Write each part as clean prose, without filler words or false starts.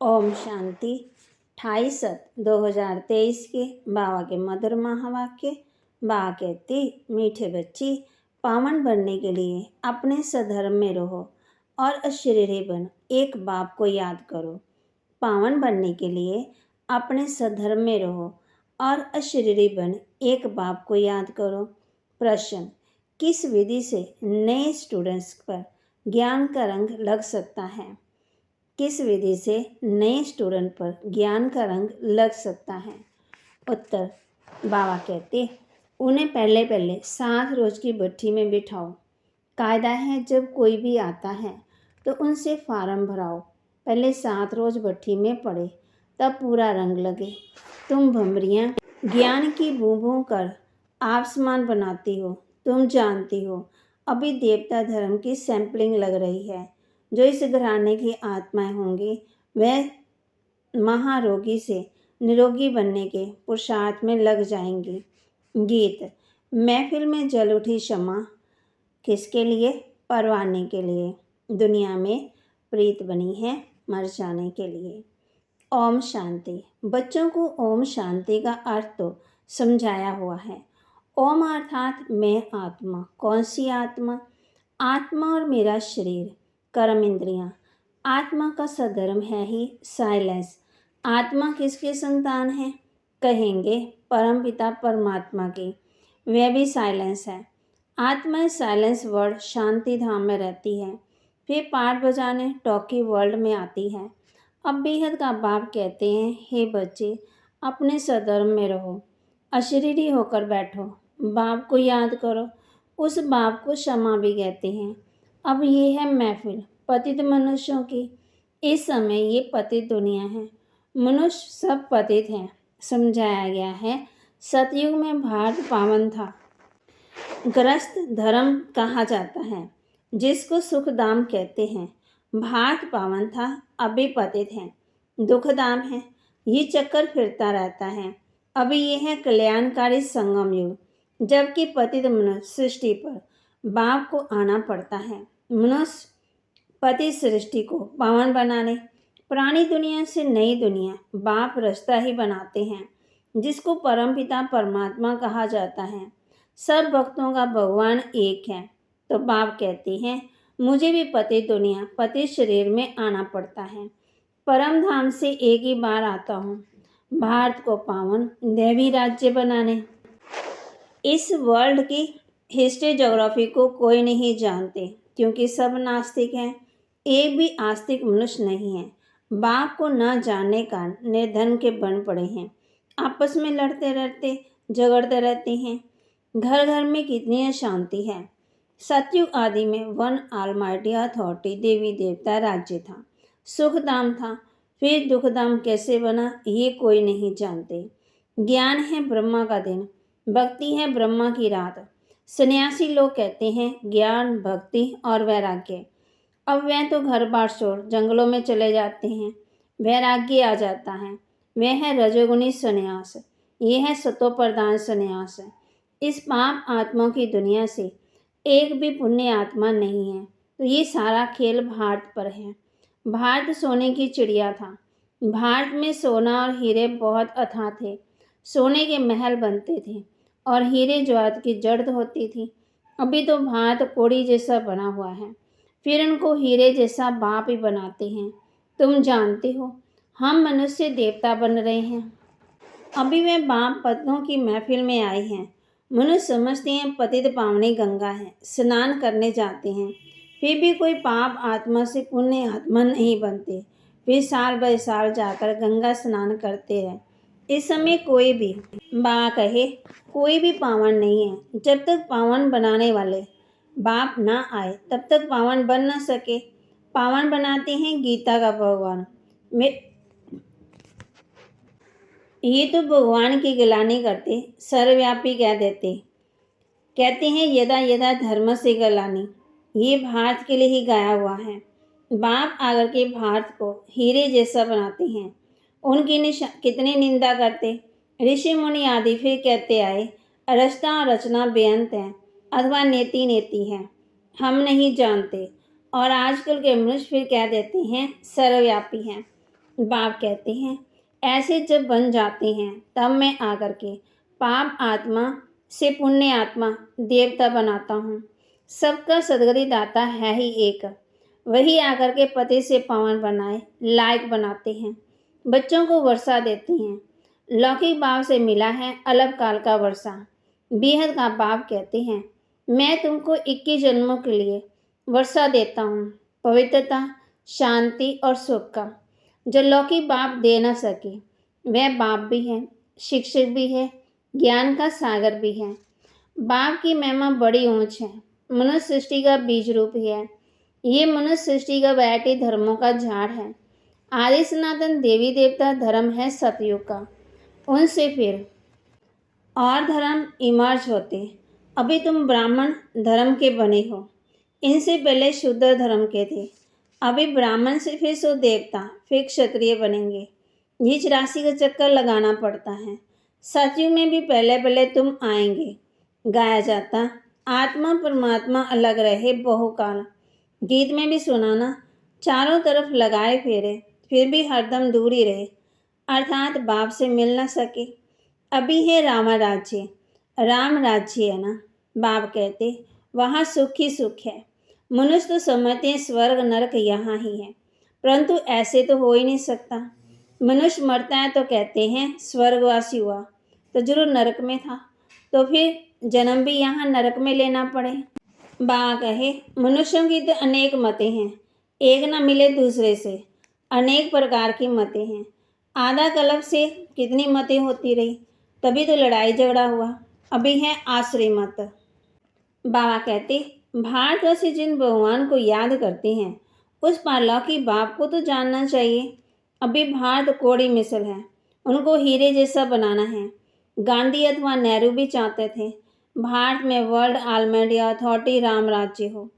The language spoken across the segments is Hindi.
ओम शांति। 28/7/2023 के बाबा के मधुर महावाक्य। बाबा कहती, मीठे बच्ची, पावन बनने के लिए अपने सधर्म में रहो और अशरीरी बन एक बाप को याद करो। पावन बनने के लिए अपने सधर्म में रहो और अशरीरी बन एक बाप को याद करो। प्रश्न, किस विधि से नए स्टूडेंट्स पर ज्ञान का रंग लग सकता है? किस विधि से नए स्टूडेंट पर ज्ञान का रंग लग सकता है? उत्तर, बाबा कहते, उन्हें पहले 7 रोज की भट्ठी में बिठाओ। कायदा है, जब कोई भी आता है तो उनसे फार्म भराओ। पहले 7 रोज भट्ठी में पड़े, तब पूरा रंग लगे। तुम भंवरियाँ ज्ञान की बूँ कर आसमान बनाती हो। तुम जानती हो अभी देवता धर्म की सैंपलिंग लग रही है। जो इस घराने की आत्माएं होंगी वह महारोगी से निरोगी बनने के पुरुषार्थ में लग जाएंगी। गीत। महफिल में जल उठी शमा, किसके लिए? परवाने के लिए। दुनिया में प्रीत बनी है मर जाने के लिए। ओम शांति। बच्चों को ओम शांति का अर्थ तो समझाया हुआ है। ओम अर्थात मैं आत्मा। कौन सी आत्मा? आत्मा और मेरा शरीर, कर्म इंद्रियां। आत्मा का सधर्म है ही साइलेंस। आत्मा किसके संतान है? कहेंगे परम पिता परमात्मा की। वह भी साइलेंस है। आत्मा साइलेंस वर्ल्ड शांति धाम में रहती है, फिर पाठ बजाने टॉकी वर्ल्ड में आती है। अब बेहद का बाप कहते हैं, हे बच्चे, अपने सधर्म में रहो, अशरीरी होकर बैठो, बाप को याद करो। उस बाप को क्षमा भी कहते हैं। अब ये है महफिल पतित मनुष्यों की। इस समय ये पतित दुनिया है। मनुष्य सब पतित हैं। समझाया गया है, सतयुग में भारत पावन था। ग्रस्त धर्म कहा जाता है, जिसको सुखधाम कहते हैं। भारत पावन था, अभी पतित है, दुखधाम है। ये चक्कर फिरता रहता है। अभी ये है कल्याणकारी संगम युग, जबकि पतित मनुष्य सृष्टि पर बाप को आना पड़ता है। मनुष्य पति सृष्टि को पावन बनाने पुरानी दुनिया से नई दुनिया बाप रास्ता ही बनाते हैं, जिसको परमपिता परमात्मा कहा जाता है। सब भक्तों का भगवान एक है। तो बाप कहते हैं, मुझे भी पति दुनिया पति शरीर में आना पड़ता है। परम धाम से एक ही बार आता हूँ, भारत को पावन दैवी राज्य बनाने। इस वर्ल्ड की हिस्ट्री ज्योग्राफी को कोई नहीं जानते, क्योंकि सब नास्तिक हैं। एक भी आस्तिक मनुष्य नहीं है। बाप को न जानने का निर्धन के बन पड़े हैं। आपस में लड़ते लड़ते झगड़ते रहते हैं। घर घर में कितनी अशांति है। सतयुग आदि में वन ऑलमाइटी अथॉरिटी देवी देवता राज्य था, सुखधाम था। फिर दुखधाम कैसे बना ये कोई नहीं जानते। ज्ञान है ब्रह्मा का दिन, भक्ति है ब्रह्मा की रात। सन्यासी लोग कहते हैं ज्ञान भक्ति और वैराग्य। अब वह तो घर बार छोड़ जंगलों में चले जाते हैं। वैराग्य आ जाता है। वह है रजोगुणी संन्यास, ये है सतो प्रधान संन्यास। इस पाप आत्माओं की दुनिया से एक भी पुण्य आत्मा नहीं है। तो ये सारा खेल भारत पर है। भारत सोने की चिड़िया था। भारत में सोना और हीरे बहुत अथाह थे। सोने के महल बनते थे और हीरे ज्वात की जड़ होती थी। अभी तो भारत कोड़ी जैसा बना हुआ है, फिर उनको हीरे जैसा बाप ही बनाते हैं। तुम जानते हो हम मनुष्य देवता बन रहे हैं। अभी वे बाप पत्नों की महफिल में आए हैं। मनुष्य समझते हैं पतित पावनी गंगा है, स्नान करने जाते हैं। फिर भी कोई पाप आत्मा से पुण्य आत्मा नहीं बनते। फिर साल ब साल जाकर गंगा स्नान करते हैं। इस समय कोई भी बाबा कहे कोई भी पावन नहीं है। जब तक पावन बनाने वाले बाप ना आए तब तक पावन बन न सके। पावन बनाते हैं गीता का भगवान। ये तो भगवान की गिलानी करते, सर्वव्यापी कह देते। कहते हैं यदा यदा धर्म से गलानी। ये भारत के लिए ही गाया हुआ है। बाप आकर के भारत को हीरे जैसा बनाते हैं। उनकी कितनी निंदा करते। ऋषि मुनि आदि फिर कहते आए रचना और रचना बेअंत है, अथवा नेति नेति है, हम नहीं जानते। और आजकल के मनुष्य फिर कह देते हैं सर्वव्यापी हैं। बाप कहते हैं, ऐसे जब बन जाते हैं तब मैं आकर के पाप आत्मा से पुण्य आत्मा देवता बनाता हूँ। सबका सदगति दाता है ही एक, वही आकर के पति से पावन बनाए लायक बनाते हैं, बच्चों को वर्षा देते हैं। लौकिक बाप से मिला है अलग काल का वर्षा। बेहद का बाप कहते हैं, मैं तुमको 21 जन्मों के लिए वर्षा देता हूँ, पवित्रता, शांति और सुख का, जो लौकिक बाप दे न सके। वह बाप भी है, शिक्षक भी है, ज्ञान का सागर भी है। बाप की महिमा बड़ी ऊंच है, मनुष्य सृष्टि का बीज रूप ही है। ये मनुष्य सृष्टि का वैरायटी धर्मों का झाड़ है। आदि सनातन देवी देवता धर्म है सतयुग का, उनसे फिर और धर्म इमर्ज होते। अभी तुम ब्राह्मण धर्म के बने हो, इनसे पहले शूद्र धर्म के थे। अभी ब्राह्मण से फिर सो देवता, फिर क्षत्रिय बनेंगे। नीच राशि का चक्कर लगाना पड़ता है। सतयुग में भी पहले पहले तुम आएंगे। गाया जाता, आत्मा परमात्मा अलग रहे बहुकाल। गीत में भी सुनाना, चारों तरफ लगाए फेरे, फिर भी हरदम दूर ही रहे, अर्थात बाप से मिल न सके। अभी है रामा राज्य, राम राज्य है ना। बाप कहते, वहाँ सुख ही सुख है। मनुष्य तो समझते हैं स्वर्ग नरक यहाँ ही है, परंतु ऐसे तो हो ही नहीं सकता। मनुष्य मरता है तो कहते हैं स्वर्गवासी हुआ, तो जरूर नरक में था, तो फिर जन्म भी यहाँ नरक में लेना पड़े। बाबा कहे, मनुष्यों की तो अनेक मतें हैं, एक न मिले दूसरे से। अनेक प्रकार की मतें हैं। आधा कल्प से कितनी मतें होती रही, तभी तो लड़ाई झगड़ा हुआ। अभी है आश्रय मत। बाबा कहते, भारतवासी जिन भगवान को याद करते हैं उस पारलौकी बाप को तो जानना चाहिए। अभी भारत कौड़ी मिसल है, उनको हीरे जैसा बनाना है। गांधी अथवा नेहरू भी चाहते थे भारत में वर्ल्ड आलमाइटी अथॉरिटी राम राज्य हो।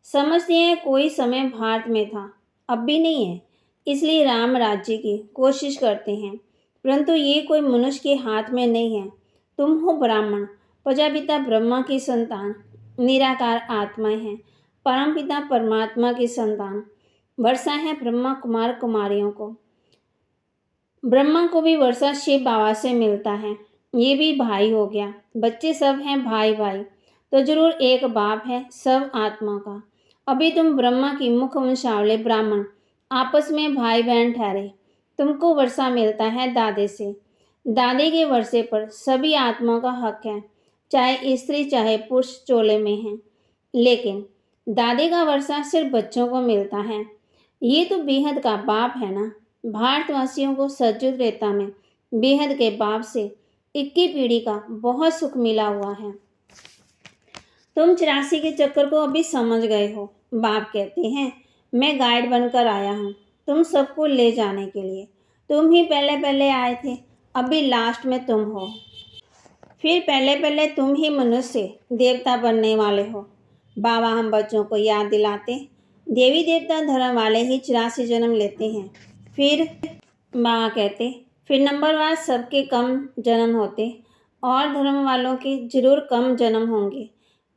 समझते हैं कोई समय भारत में था, अब भी नहीं है, इसलिए राम राज्य की कोशिश करते हैं, परंतु ये कोई मनुष्य के हाथ में नहीं है। तुम हो ब्राह्मण, प्रजापिता ब्रह्मा की संतान, निराकार आत्माएं हैं, परमपिता परमात्मा की संतान। वर्षा है ब्रह्मा कुमार कुमारियों को। ब्रह्मा को भी वर्षा शिव बाबा से मिलता है, ये भी भाई हो गया। बच्चे सब हैं भाई भाई, तो जरूर एक बाप है सब आत्मा का। अभी तुम ब्रह्मा की मुख वंशावली ब्राह्मण आपस में भाई बहन ठहरे। तुमको वर्षा मिलता है दादे से। दादे के वर्षे पर सभी आत्माओं का हक है, चाहे स्त्री चाहे पुरुष चोले में हैं, लेकिन दादे का वर्षा सिर्फ बच्चों को मिलता है। ये तो बेहद का बाप है ना। भारतवासियों को सतयुग त्रेता में बेहद के बाप से 21 पीढ़ी का बहुत सुख मिला हुआ है। तुम 84 के चक्कर को अभी समझ गए हो। बाप कहते हैं, मैं गाइड बनकर आया हूँ तुम सबको ले जाने के लिए। तुम ही पहले पहले आए थे, अभी लास्ट में तुम हो। फिर पहले पहले तुम ही मनुष्य देवता बनने वाले हो। बाबा हम बच्चों को याद दिलाते, देवी देवता धर्म वाले ही 84 जन्म लेते हैं। फिर बाबा कहते, फिर नंबरवार सबके कम जन्म होते और धर्म वालों के जरूर कम जन्म होंगे।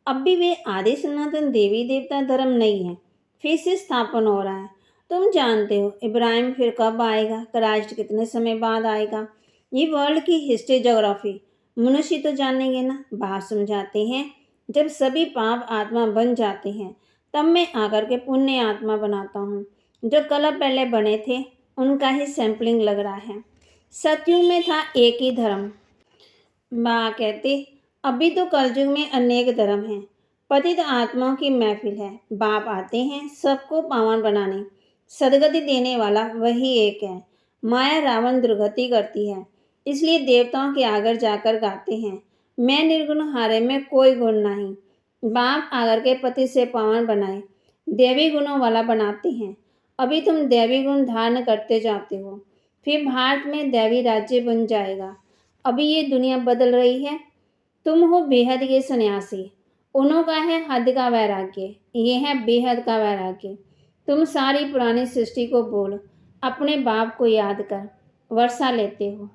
अब भी वे आदि सनातन देवी देवता धर्म नहीं है, फिर से स्थापन हो रहा है। तुम जानते हो इब्राहिम फिर कब आएगा, क्राइस्ट कितने समय बाद आएगा। ये वर्ल्ड की हिस्ट्री ज्योग्राफी मनुष्य तो जानेंगे ना। बाप समझाते हैं, जब सभी पाप आत्मा बन जाते हैं तब मैं आकर के पुण्य आत्मा बनाता हूँ। जो कल पहले बने थे उनका ही सैंपलिंग लग रहा है। सतयुग में था एक ही धर्म। माँ कहते, अभी तो कलयुग में अनेक धर्म हैं, पतित आत्माओं की महफिल है। बाप आते हैं सबको पावन बनाने, सदगति देने वाला वही एक है। माया रावण दुर्गति करती है, इसलिए देवताओं के आगर जाकर गाते हैं, मैं निर्गुण हारे में कोई गुण नहीं। बाप आगर के पति से पावन बनाए, देवी गुणों वाला बनाते हैं। अभी तुम देवी गुण धारण करते जाते हो, फिर भारत में देवी राज्य बन जाएगा। अभी ये दुनिया बदल रही है। तुम हो बेहद के सन्यासी, उन्हों का है हद का वैराग्य, ये है बेहद का वैराग्य। तुम सारी पुरानी सृष्टि को बोल, अपने बाप को याद कर वर्षा लेते हो।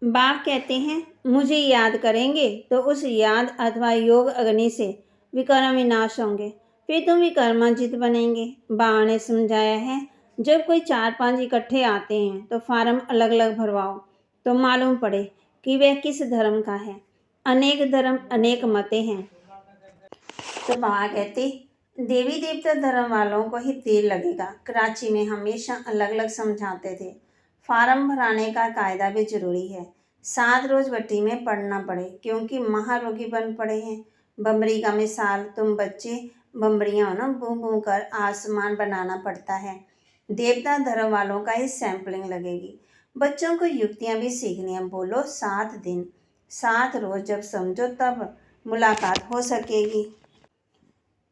बाप कहते हैं, मुझे याद करेंगे तो उस याद अथवा योग अग्नि से विकर्म विनाश होंगे, फिर तुम विक्रमाजित बनेंगे। बाबा ने समझाया है, जब कोई 4-5 इकट्ठे आते हैं तो फार्म अलग अलग भरवाओ तो मालूम पड़े कि वह किस धर्म का है। अनेक धर्म अनेक मतें हैं। तो बाबा कहते, देवी देवता धर्म वालों को ही देर लगेगा। कराची में हमेशा अलग अलग समझाते थे। फार्म भराने का कायदा भी जरूरी है। 7 रोज भट्टी में पड़ना पड़े क्योंकि महारोगी बन पड़े हैं। बमरी का मिसाल, तुम बच्चे बमरियां हो ना, बू बू कर आसमान बनाना पड़ता है। देवता धर्म वालों का ही सैंपलिंग लगेगी। बच्चों को युक्तियां भी सीखनी है। बोलो 7 दिन 7 रोज, जब समझो तब मुलाकात हो सकेगी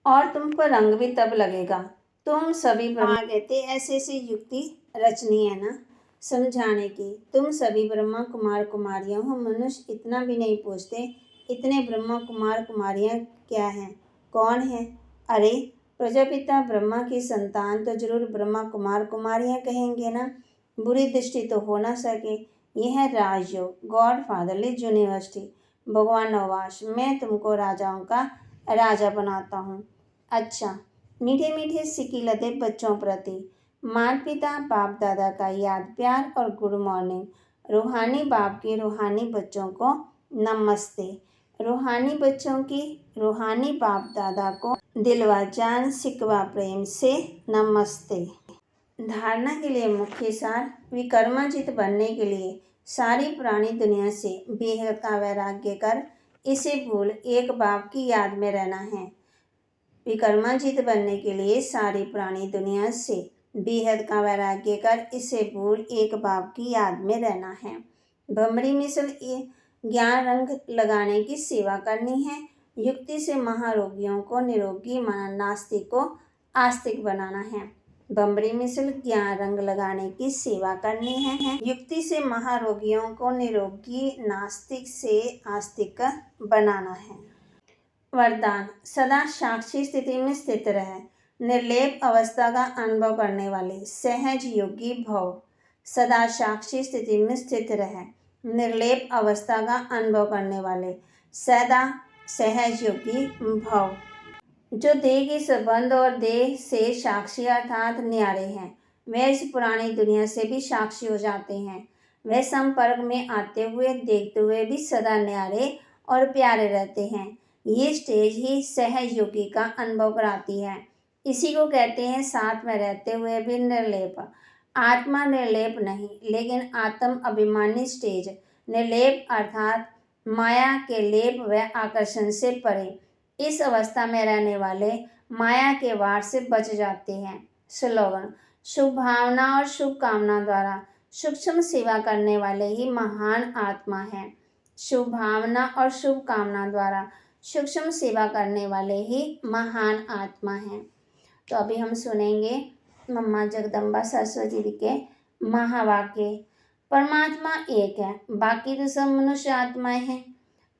और तुम पर रंग भी तब लगेगा। तुम सभी ब्रह्मा कहते, ऐसे ऐसी युक्ति रचनी है ना समझाने की। तुम सभी ब्रह्मा कुमार कुमारियां हो। मनुष्य इतना भी नहीं पूछते इतने ब्रह्मा कुमार कुमारियां क्या हैं, कौन है? अरे प्रजापिता ब्रह्मा की संतान तो जरूर ब्रह्मा कुमार कुमारियां कहेंगे ना। बुरी दृष्टि तो हो ना सके। यह है राजयोग, गॉड फादरली यूनिवर्सिटी। भगवान नवाज, मैं तुमको राजाओं का राजा बनाता हूँ। अच्छा, मीठे मीठे सिक्की लदे बच्चों प्रति माता पिता बाप दादा का याद प्यार और गुड मॉर्निंग। रूहानी बाप के रूहानी बच्चों को नमस्ते। रूहानी बच्चों की रूहानी बाप दादा को दिलवा जान सिकवा प्रेम से नमस्ते। धारणा के लिए मुख्य सार, विक्रमाजित बनने के लिए सारी पुरानी दुनिया से बेहद का वैराग्य कर इसे भूल एक बाप की याद में रहना है। विक्रमाजित बनने के लिए सारी पुरानी दुनिया से बेहद का वैराग्य कर इसे भूल एक बाप की याद में रहना है। भमरी मिसल ज्ञान रंग लगाने की सेवा करनी है। युक्ति से महारोगियों को निरोगी, नास्तिक को आस्तिक बनाना है। बमरी मिसल ज्ञान रंग लगाने की सेवा करनी है। युक्ति से महारोगियों को निरोगी, नास्तिक से आस्तिक बनाना है। वरदान, सदा साक्षी स्थिति में स्थित रहे, निर्लेप अवस्था का अनुभव करने वाले सहज योगी भव। सदा साक्षी स्थिति में स्थित रहे, निर्लेप अवस्था का अनुभव करने वाले सदा सहज योगी भव। जो देह के संबंध और देह से साक्षी अर्थात न्यारे हैं, वह इस पुरानी दुनिया से भी साक्षी हो जाते हैं। वह संपर्क में आते हुए देखते हुए भी सदा न्यारे और प्यारे रहते हैं। ये स्टेज ही सहज योगी का अनुभव कराती है। इसी को कहते हैं साथ में रहते हुए भी निर्लेप। आत्मा निर्लेप नहीं, लेकिन आत्म अभिमानी स्टेज निर्लेप अर्थात माया के लेप व आकर्षण से परे। इस अवस्था में रहने वाले माया के वार से बच जाते हैं। स्लोगन, शुभ भावना और शुभ कामना द्वारा सूक्ष्म सेवा करने वाले ही महान आत्मा हैं। शुभ भावना और शुभ कामना द्वारा सूक्ष्म सेवा करने वाले ही महान आत्मा हैं। तो अभी हम सुनेंगे मम्मा जगदम्बा सरस्वती जी के महावाक्य। परमात्मा एक है, बाकी तो सब मनुष्य आत्माएं हैं।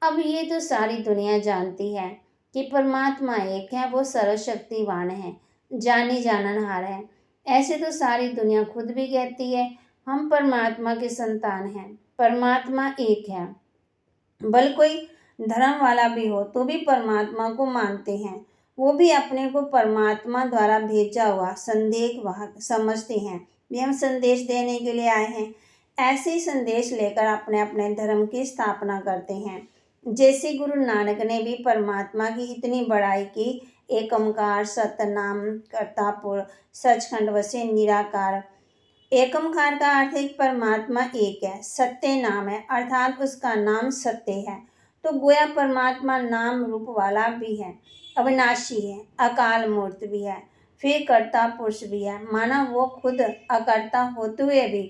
अब ये तो सारी दुनिया जानती है कि परमात्मा एक है, वो सर्वशक्तिवान है, जानी जाननहार है। ऐसे तो सारी दुनिया खुद भी कहती है हम परमात्मा के संतान हैं। परमात्मा एक है। भले कोई धर्म वाला भी हो तो भी परमात्मा को मानते हैं। वो भी अपने को परमात्मा द्वारा भेजा हुआ संदेश वाहक समझते हैं। भी हम संदेश देने के लिए आए हैं। ऐसे ही संदेश लेकर अपने अपने धर्म की स्थापना करते हैं। जैसे गुरु नानक ने भी परमात्मा की इतनी बड़ाई की, एक ओंकार सतनाम करतापुर सचखंड वसे निराकार। एक ओंकार का अर्थ है परमात्मा एक है, सत्य नाम है अर्थात उसका नाम सत्य है। तो गोया परमात्मा नाम रूप वाला भी है, अविनाशी है, अकाल मूर्त भी है, फिर कर्ता पुरुष भी है। माना वो खुद अकर्ता होते हुए भी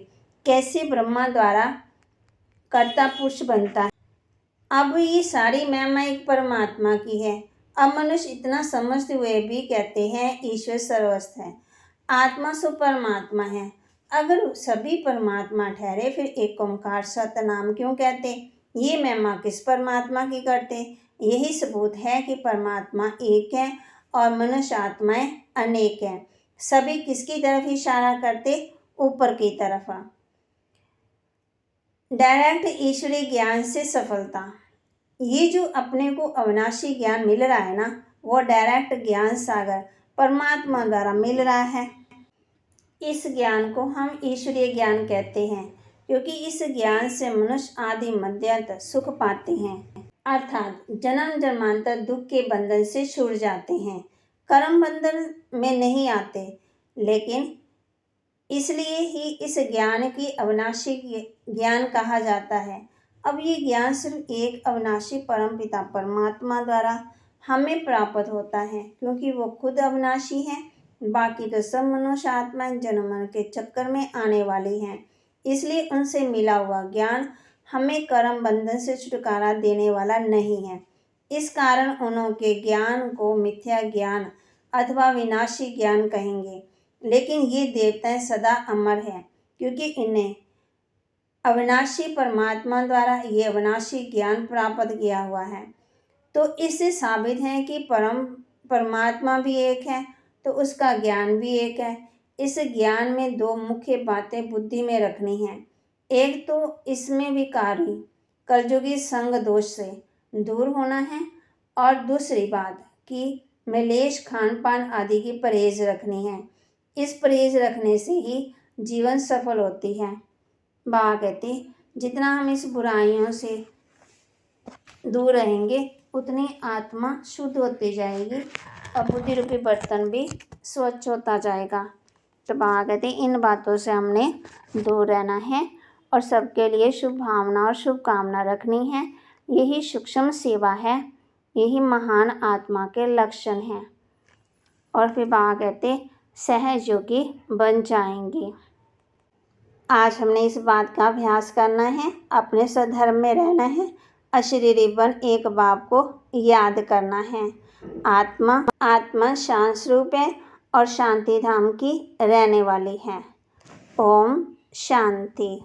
कैसे ब्रह्मा द्वारा कर्ता पुरुष बनता है। अब ये सारी महिमा एक परमात्मा की है। अब मनुष्य इतना समझते हुए भी कहते हैं ईश्वर सर्वस्व है, आत्मा सो परमात्मा है। अगर सभी परमात्मा ठहरे फिर एक ओंकार सतनाम क्यों कहते? ये महिमा किस परमात्मा की करते? यही सबूत है कि परमात्मा एक है और मनुष्य आत्माएं अनेक हैं। सभी किसकी तरफ इशारा करते? ऊपर की तरफ। डायरेक्ट ईश्वरीय ज्ञान से सफलता। ये जो अपने को अविनाशी ज्ञान मिल रहा है ना, वो डायरेक्ट ज्ञान सागर परमात्मा द्वारा मिल रहा है। इस ज्ञान को हम ईश्वरीय ज्ञान कहते हैं, क्योंकि इस ज्ञान से मनुष्य आदि मध्यांत सुख पाते हैं, अर्थात जन्म जन्मांतर दुख के बंधन से छूट जाते हैं, कर्म बंधन में नहीं आते। लेकिन इसलिए ही इस ज्ञान की अविनाशी ज्ञान कहा जाता है। अब ये ज्ञान सिर्फ एक अविनाशी परमपिता परमात्मा द्वारा हमें प्राप्त होता है, क्योंकि वो खुद अविनाशी है। बाकी तो सब मनुष्य आत्माएं जन्म मरण के चक्कर में आने वाली हैं। इसलिए उनसे मिला हुआ ज्ञान हमें कर्म बंधन से छुटकारा देने वाला नहीं है। इस कारण उनके ज्ञान को मिथ्या ज्ञान अथवा विनाशी ज्ञान कहेंगे। लेकिन ये देवताएं सदा अमर हैं, क्योंकि इन्हें अविनाशी परमात्मा द्वारा ये अविनाशी ज्ञान प्राप्त किया हुआ है। तो इससे साबित है कि परमात्मा भी एक है, तो उसका ज्ञान भी एक है। इस ज्ञान में दो मुख्य बातें बुद्धि में रखनी हैं। एक तो इसमें विकारी कलयुगी संग दोष से दूर होना है, और दूसरी बात कि मलेच्छ खान पान आदि की परहेज रखनी है। इस परहेज रखने से ही जीवन सफल होती है। बाबा कहते जितना हम इस बुराइयों से दूर रहेंगे उतनी आत्मा शुद्ध होती जाएगी और बुद्धि रूपी बर्तन भी स्वच्छ होता जाएगा। तो बाबा कहते इन बातों से हमने दूर रहना है और सबके लिए शुभ भावना और शुभकामना रखनी है। यही सूक्ष्म सेवा है, यही महान आत्मा के लक्षण हैं। और फिर बाबा कहते सहयोगी बन जाएंगे। आज हमने इस बात का अभ्यास करना है, अपने स्वधर्म में रहना है, अशरीरी बन एक बाप को याद करना है। आत्मा शांत स्वरूप है और शांति धाम की रहने वाली है। ओम शांति।